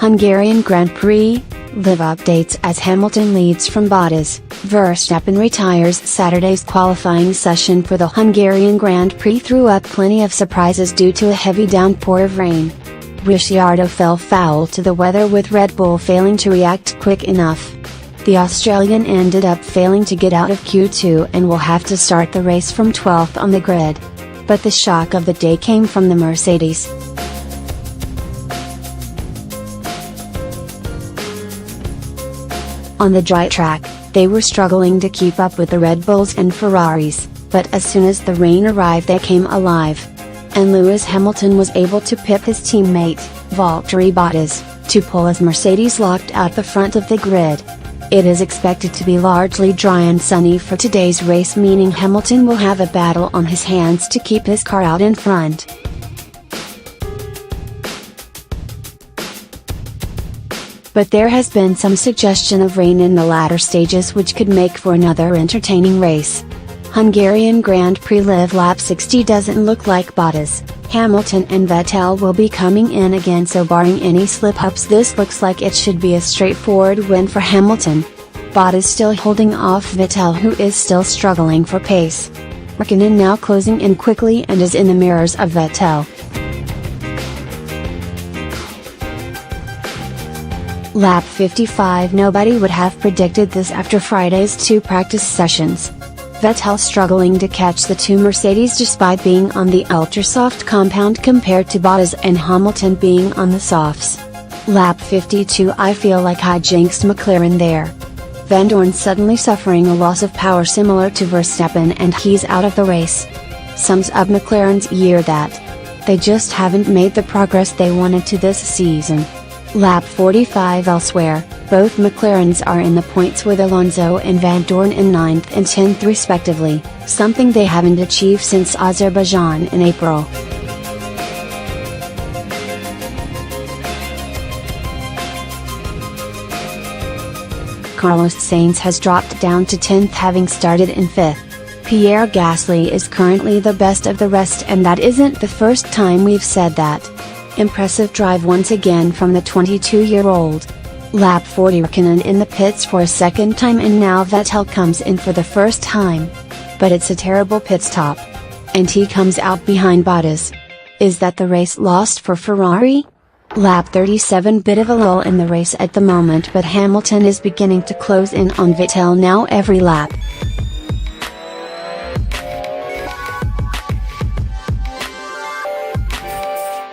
Hungarian Grand Prix, live updates as Hamilton leads from Bottas. Verstappen retires. Saturday's qualifying session for the Hungarian Grand Prix threw up plenty of surprises due to a heavy downpour of rain. Ricciardo fell foul to the weather with Red Bull failing to react quick enough. The Australian ended up failing to get out of Q2 and will have to start the race from 12th on the grid. But the shock of the day came from the Mercedes. On the dry track, they were struggling to keep up with the Red Bulls and Ferraris, but as soon as the rain arrived they came alive. And Lewis Hamilton was able to pip his teammate, Valtteri Bottas, to pull his Mercedes locked out the front of the grid. It is expected to be largely dry and sunny for today's race, meaning Hamilton will have a battle on his hands to keep his car out in front. But there has been some suggestion of rain in the latter stages which could make for another entertaining race. Hungarian Grand Prix Live Lap 60 doesn't look like Bottas, Hamilton and Vettel will be coming in again, so barring any slip-ups this looks like it should be a straightforward win for Hamilton. Bottas still holding off Vettel, who is still struggling for pace. Raikkonen now closing in quickly and is in the mirrors of Vettel. Lap 55. Nobody would have predicted this after Friday's two practice sessions. Vettel struggling to catch the two Mercedes despite being on the ultra-soft compound compared to Bottas and Hamilton being on the softs. Lap 52. I feel like I jinxed McLaren there. Vandoorne suddenly suffering a loss of power similar to Verstappen and he's out of the race. Sums up McLaren's year that they just haven't made the progress they wanted to this season. Lap 45. Elsewhere, both McLarens are in the points with Alonso and Vandoorne in 9th and 10th respectively, something they haven't achieved since Azerbaijan in April. Carlos Sainz has dropped down to 10th having started in 5th. Pierre Gasly is currently the best of the rest, and that isn't the first time we've said that. Impressive drive once again from the 22-year-old. Lap 40. Raikkonen in the pits for a second time, and now Vettel comes in for the first time. But it's a terrible pit stop. And he comes out behind Bottas. Is that the race lost for Ferrari? Lap 37. Bit of a lull in the race at the moment, but Hamilton is beginning to close in on Vettel now every lap.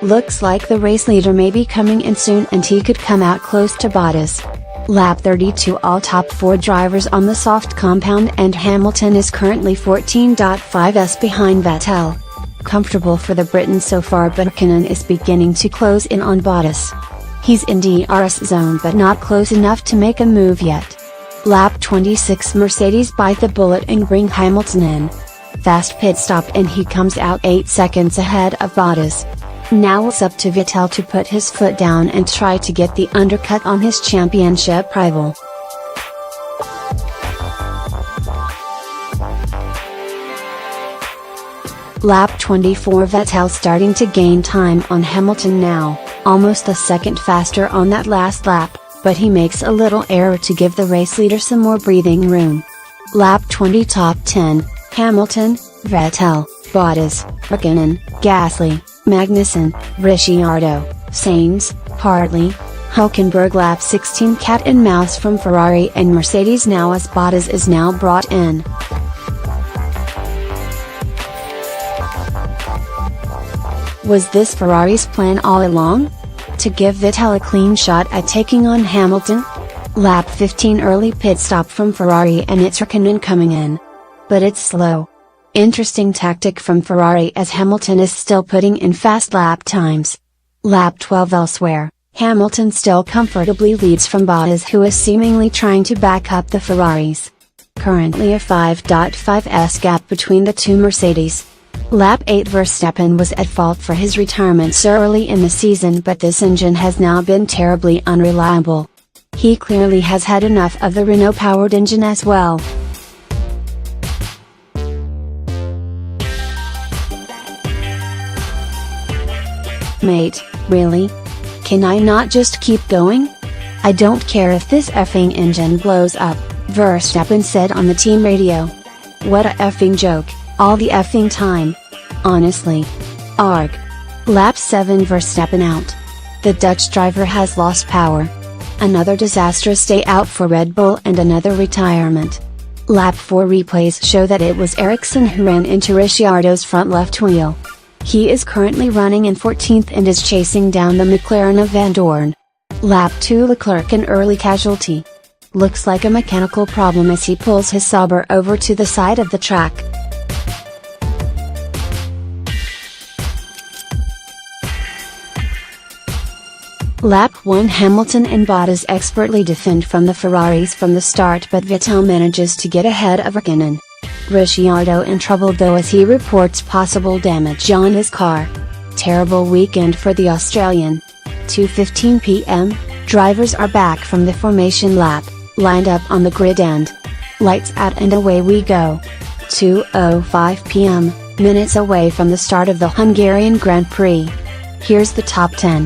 Looks like the race leader may be coming in soon and he could come out close to Bottas. Lap 32. All top 4 drivers on the soft compound, and Hamilton is currently 14.5s behind Vettel. Comfortable for the Briton so far, but Raikkonen is beginning to close in on Bottas. He's in DRS zone but not close enough to make a move yet. Lap 26. Mercedes bite the bullet and bring Hamilton in. Fast pit stop and he comes out 8 seconds ahead of Bottas. Now it's up to Vettel to put his foot down and try to get the undercut on his championship rival. Lap 24. Vettel starting to gain time on Hamilton now, almost a second faster on that last lap, but he makes a little error to give the race leader some more breathing room. Lap 20. Top 10, Hamilton, Vettel, Bottas, Raikkonen, Gasly, Magnussen, Ricciardo, Sainz, Hartley, Hülkenberg. Lap 16. Cat and mouse from Ferrari and Mercedes now as Bottas is now brought in. Was this Ferrari's plan all along? To give Vettel a clean shot at taking on Hamilton? Lap 15. Early pit stop from Ferrari and it's Raikkonen coming in. But it's slow. Interesting tactic from Ferrari as Hamilton is still putting in fast lap times. Lap 12. Elsewhere, Hamilton still comfortably leads from Bottas, who is seemingly trying to back up the Ferraris. Currently a 5.5s gap between the two Mercedes. Lap 8. Verstappen was at fault for his retirement so early in the season, but this engine has now been terribly unreliable. He clearly has had enough of the Renault-powered engine as well. Mate, really? Can I not just keep going? I don't care if this effing engine blows up, Verstappen said on the team radio. What a effing joke, all the effing time. Honestly. Arg. Lap 7 Verstappen out. The Dutch driver has lost power. Another disastrous day out for Red Bull and another retirement. Lap 4 replays show that it was Ericsson who ran into Ricciardo's front left wheel. He is currently running in 14th and is chasing down the McLaren of Van Dorn. Lap 2 Leclerc an early casualty. Looks like a mechanical problem as he pulls his Sauber over to the side of the track. Lap 1 Hamilton and Bottas expertly defend from the Ferraris from the start, but Vettel manages to get ahead of Raikkonen. Ricciardo in trouble though as he reports possible damage on his car. Terrible weekend for the Australian. 2:15 p.m, drivers are back from the formation lap, lined up on the grid and lights out and away we go. 2:05 p.m, minutes away from the start of the Hungarian Grand Prix. Here's the top 10.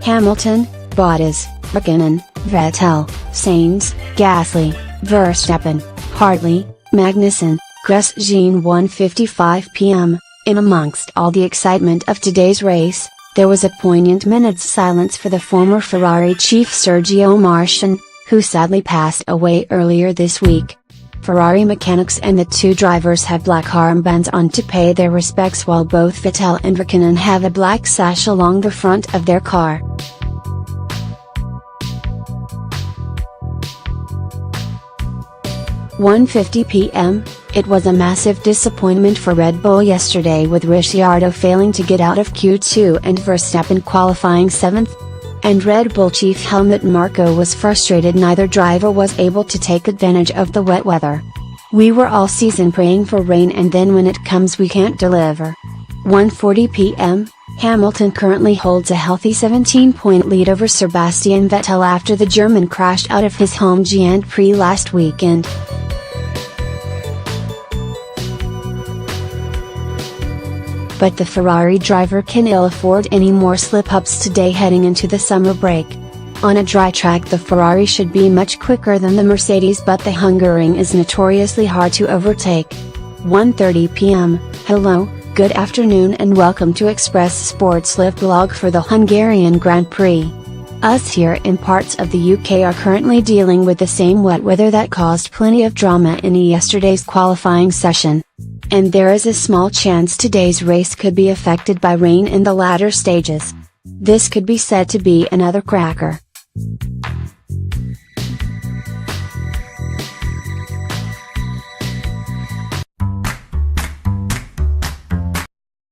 Hamilton, Bottas, Raikkonen, Vettel, Sainz, Gasly, Verstappen, Hartley, Magnussen, Grosjean. 1:55 p.m, in amongst all the excitement of today's race, there was a poignant minute's silence for the former Ferrari chief Sergio Marchionne, who sadly passed away earlier this week. Ferrari mechanics and the two drivers have black armbands on to pay their respects, while both Vettel and Raikkonen have a black sash along the front of their car. (1:50 p.m), it was a massive disappointment for Red Bull yesterday, with Ricciardo failing to get out of Q2 and Verstappen qualifying 7th. And Red Bull chief Helmut Marko was frustrated neither driver was able to take advantage of the wet weather. We were all season praying for rain, and then when it comes we can't deliver. 1:40 p.m, Hamilton currently holds a healthy 17-point lead over Sebastian Vettel after the German crashed out of his home Grand Prix last weekend. But the Ferrari driver can ill afford any more slip-ups today heading into the summer break. On a dry track the Ferrari should be much quicker than the Mercedes, but the Hungaroring is notoriously hard to overtake. 1:30 p.m, hello, good afternoon and welcome to Express Sports Live blog for the Hungarian Grand Prix. Us here in parts of the UK are currently dealing with the same wet weather that caused plenty of drama in yesterday's qualifying session. And there is a small chance today's race could be affected by rain in the latter stages. This could be said to be another cracker.